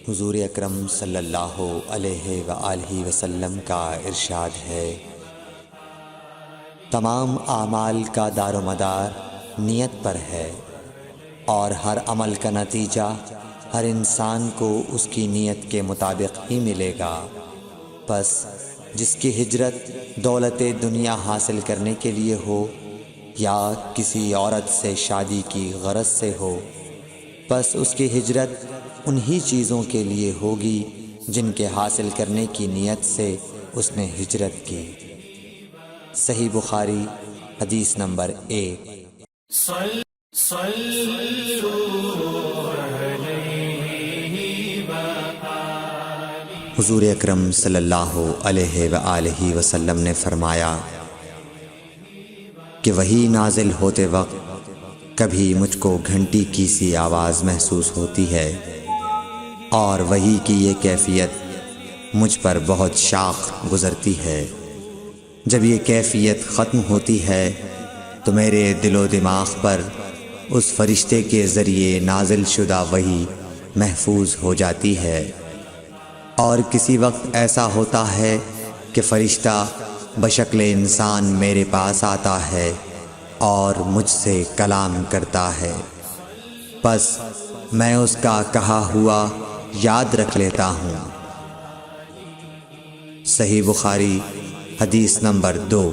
حضور اکرم صلی اللہ علیہ وآلہ وسلم کا ارشاد ہے، تمام اعمال کا دار و مدار نیت پر ہے، اور ہر عمل کا نتیجہ ہر انسان کو اس کی نیت کے مطابق ہی ملے گا۔ پس جس کی ہجرت دولت دنیا حاصل کرنے کے لیے ہو یا کسی عورت سے شادی کی غرض سے ہو، پس اس کی ہجرت انہی چیزوں کے لیے ہوگی جن کے حاصل کرنے کی نیت سے اس نے ہجرت کی۔ صحیح بخاری حدیث نمبر 1۔ حضور اکرم صلی اللہ علیہ وآلہ وسلم نے فرمایا کہ وحی نازل ہوتے وقت کبھی مجھ کو گھنٹی کی سی آواز محسوس ہوتی ہے، اور وحی کی یہ کیفیت مجھ پر بہت شاخ گزرتی ہے۔ جب یہ کیفیت ختم ہوتی ہے تو میرے دل و دماغ پر اس فرشتے کے ذریعے نازل شدہ وحی محفوظ ہو جاتی ہے، اور کسی وقت ایسا ہوتا ہے کہ فرشتہ بشکل انسان میرے پاس آتا ہے اور مجھ سے کلام کرتا ہے، پس میں اس کا کہا ہوا یاد رکھ لیتا ہوں۔ صحیح بخاری حدیث نمبر 2۔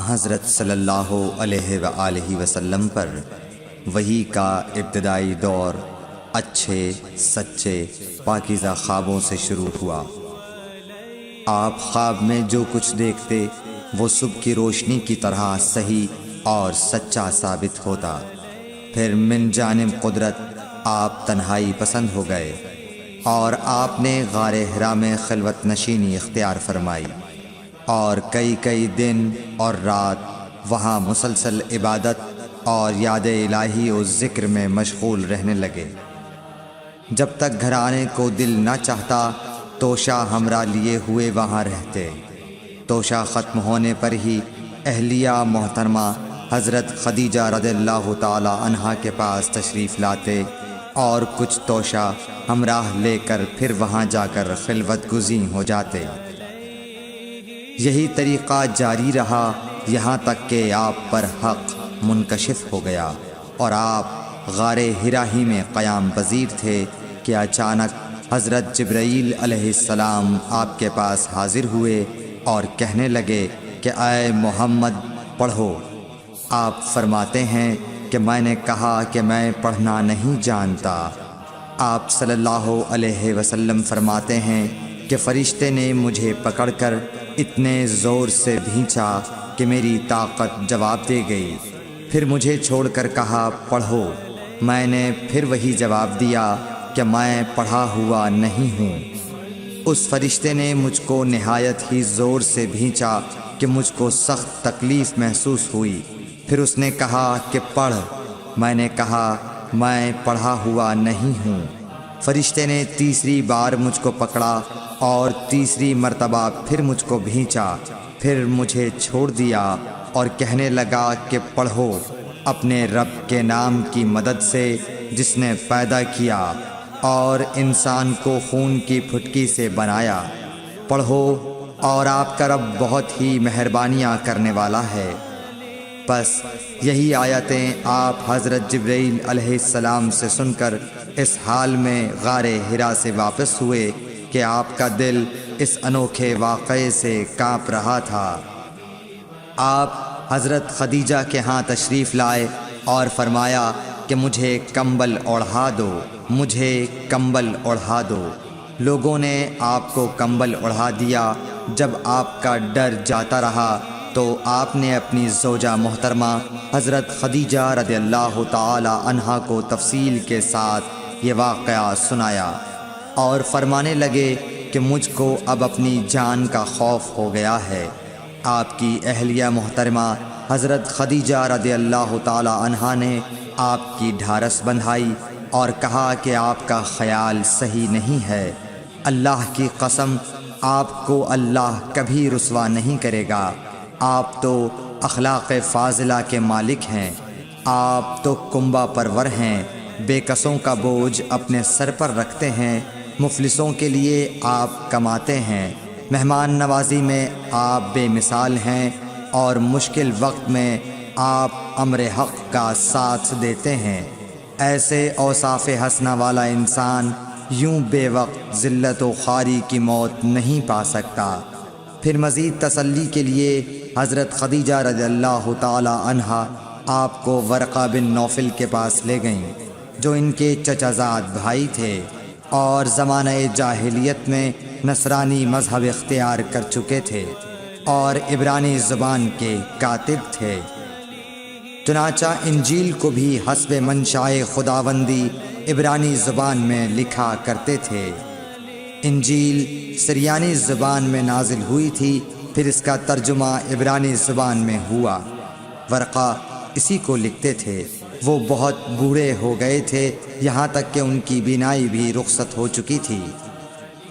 حضرت صلی اللہ علیہ وآلہ وسلم پر وحی کا ابتدائی دور اچھے سچے پاکیزہ خوابوں سے شروع ہوا۔ آپ خواب میں جو کچھ دیکھتے وہ صبح کی روشنی کی طرح صحیح اور سچا ثابت ہوتا۔ پھر من جانب قدرت آپ تنہائی پسند ہو گئے، اور آپ نے غار حرا میں خلوت نشینی اختیار فرمائی، اور کئی دن اور رات وہاں مسلسل عبادت اور یاد الہی و ذکر میں مشغول رہنے لگے۔ جب تک گھر آنے کو دل نہ چاہتا توشہ ہمراہ لیے ہوئے وہاں رہتے۔ توشہ ختم ہونے پر ہی اہلیہ محترمہ حضرت خدیجہ رضی اللہ تعالی عنہا کے پاس تشریف لاتے، اور کچھ توشہ ہمراہ لے کر پھر وہاں جا کر خلوت گزین ہو جاتے۔ یہی طریقہ جاری رہا یہاں تک کہ آپ پر حق منکشف ہو گیا، اور آپ غار حرا ہی میں قیام پذیر تھے کہ اچانک حضرت جبرائیل علیہ السلام آپ کے پاس حاضر ہوئے اور کہنے لگے کہ اے محمد پڑھو۔ آپ فرماتے ہیں کہ میں نے کہا کہ میں پڑھنا نہیں جانتا۔ آپ صلی اللہ علیہ وسلم فرماتے ہیں کہ فرشتے نے مجھے پکڑ کر اتنے زور سے بھینچا کہ میری طاقت جواب دے گئی۔ پھر مجھے چھوڑ کر کہا پڑھو۔ میں نے پھر وہی جواب دیا کہ میں پڑھا ہوا نہیں ہوں۔ اس فرشتے نے مجھ کو نہایت ہی زور سے بھینچا کہ مجھ کو سخت تکلیف محسوس ہوئی۔ پھر اس نے کہا کہ پڑھ۔ میں نے کہا میں پڑھا ہوا نہیں ہوں۔ فرشتے نے تیسری بار مجھ کو پکڑا اور تیسری مرتبہ پھر مجھ کو بھینچا، پھر مجھے چھوڑ دیا اور کہنے لگا کہ پڑھو اپنے رب کے نام کی مدد سے جس نے پیدا کیا اور انسان کو خون کی پھٹکی سے بنایا۔ پڑھو اور آپ کا رب بہت ہی مہربانیاں کرنے والا ہے۔ پس یہی آیتیں آپ حضرت جبرائیل علیہ السلام سے سن کر اس حال میں غار حرا سے واپس ہوئے کہ آپ کا دل اس انوکھے واقعے سے کانپ رہا تھا۔ آپ حضرت خدیجہ کے ہاں تشریف لائے اور فرمایا کہ مجھے کمبل اوڑھا دو، مجھے کمبل اوڑھا دو۔ لوگوں نے آپ کو کمبل اوڑھا دیا۔ جب آپ کا ڈر جاتا رہا تو آپ نے اپنی زوجہ محترمہ حضرت خدیجہ رضی اللہ تعالی عنہا کو تفصیل کے ساتھ یہ واقعہ سنایا، اور فرمانے لگے کہ مجھ کو اب اپنی جان کا خوف ہو گیا ہے۔ آپ کی اہلیہ محترمہ حضرت خدیجہ رضی اللہ تعالی عنہا نے آپ کی ڈھارس بندھائی اور کہا کہ آپ کا خیال صحیح نہیں ہے۔ اللہ کی قسم، آپ کو اللہ کبھی رسوا نہیں کرے گا۔ آپ تو اخلاق فاضلہ کے مالک ہیں، آپ تو کنبہ پرور ہیں، بے کسوں کا بوجھ اپنے سر پر رکھتے ہیں، مفلسوں کے لیے آپ کماتے ہیں، مہمان نوازی میں آپ بے مثال ہیں، اور مشکل وقت میں آپ امر حق کا ساتھ دیتے ہیں۔ ایسے اوصاف حسنہ والا انسان یوں بے وقت ذلت و خواری کی موت نہیں پا سکتا۔ پھر مزید تسلی کے لیے حضرت خدیجہ رضی اللہ تعالی عنہا آپ کو ورقہ بن نوفل کے پاس لے گئیں، جو ان کے چچا زاد بھائی تھے اور زمانہ جاہلیت میں نصرانی مذہب اختیار کر چکے تھے اور عبرانی زبان کے کاتب تھے۔ چنانچہ انجیل کو بھی حسب منشاء خداوندی عبرانی زبان میں لکھا کرتے تھے۔ انجیل سریانی زبان میں نازل ہوئی تھی، پھر اس کا ترجمہ عبرانی زبان میں ہوا۔ ورقہ اسی کو لکھتے تھے۔ وہ بہت بوڑھے ہو گئے تھے، یہاں تک کہ ان کی بینائی بھی رخصت ہو چکی تھی۔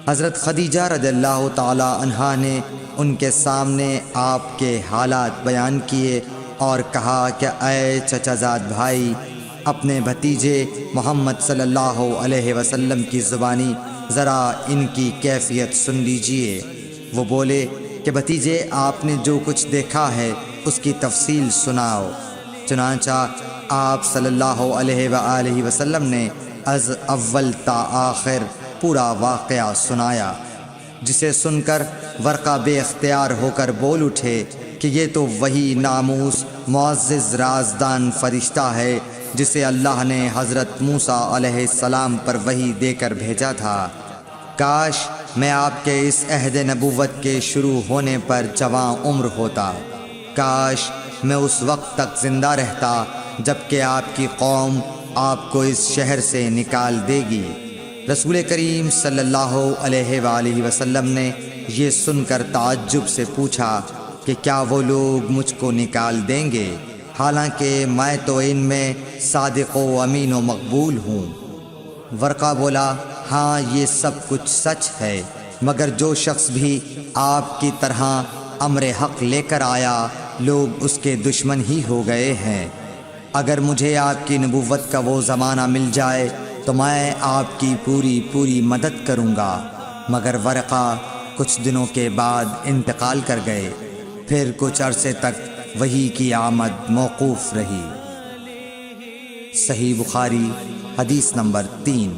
حضرت خدیجہ رضی اللہ تعالی عنہا نے ان کے سامنے آپ کے حالات بیان کیے اور کہا کہ اے چچا زاد بھائی، اپنے بھتیجے محمد صلی اللہ علیہ وسلم کی زبانی ذرا ان کی کیفیت سن لیجئے۔ وہ بولے کہ بھتیجے، آپ نے جو کچھ دیکھا ہے اس کی تفصیل سناؤ۔ چنانچہ آپ صلی اللہ علیہ وآلہ وسلم نے از اول تا آخر پورا واقعہ سنایا، جسے سن کر ورقہ بے اختیار ہو کر بول اٹھے کہ یہ تو وہی ناموس معزز رازدان فرشتہ ہے جسے اللہ نے حضرت موسیٰ علیہ السلام پر وحی دے کر بھیجا تھا۔ کاش میں آپ کے اس عہد نبوت کے شروع ہونے پر جواں عمر ہوتا، کاش میں اس وقت تک زندہ رہتا جبکہ آپ کی قوم آپ کو اس شہر سے نکال دے گی۔ رسول کریم صلی اللہ علیہ وآلہ وسلم نے یہ سن کر تعجب سے پوچھا کہ کیا وہ لوگ مجھ کو نکال دیں گے، حالانکہ میں تو ان میں صادق و امین و مقبول ہوں۔ ورقہ بولا، ہاں یہ سب کچھ سچ ہے، مگر جو شخص بھی آپ کی طرح امر حق لے کر آیا لوگ اس کے دشمن ہی ہو گئے ہیں۔ اگر مجھے آپ کی نبوت کا وہ زمانہ مل جائے تو میں آپ کی پوری مدد کروں گا۔ مگر ورقہ کچھ دنوں کے بعد انتقال کر گئے، پھر کچھ عرصے تک وحی کی آمد موقوف رہی۔ صحیح بخاری حدیث نمبر 3۔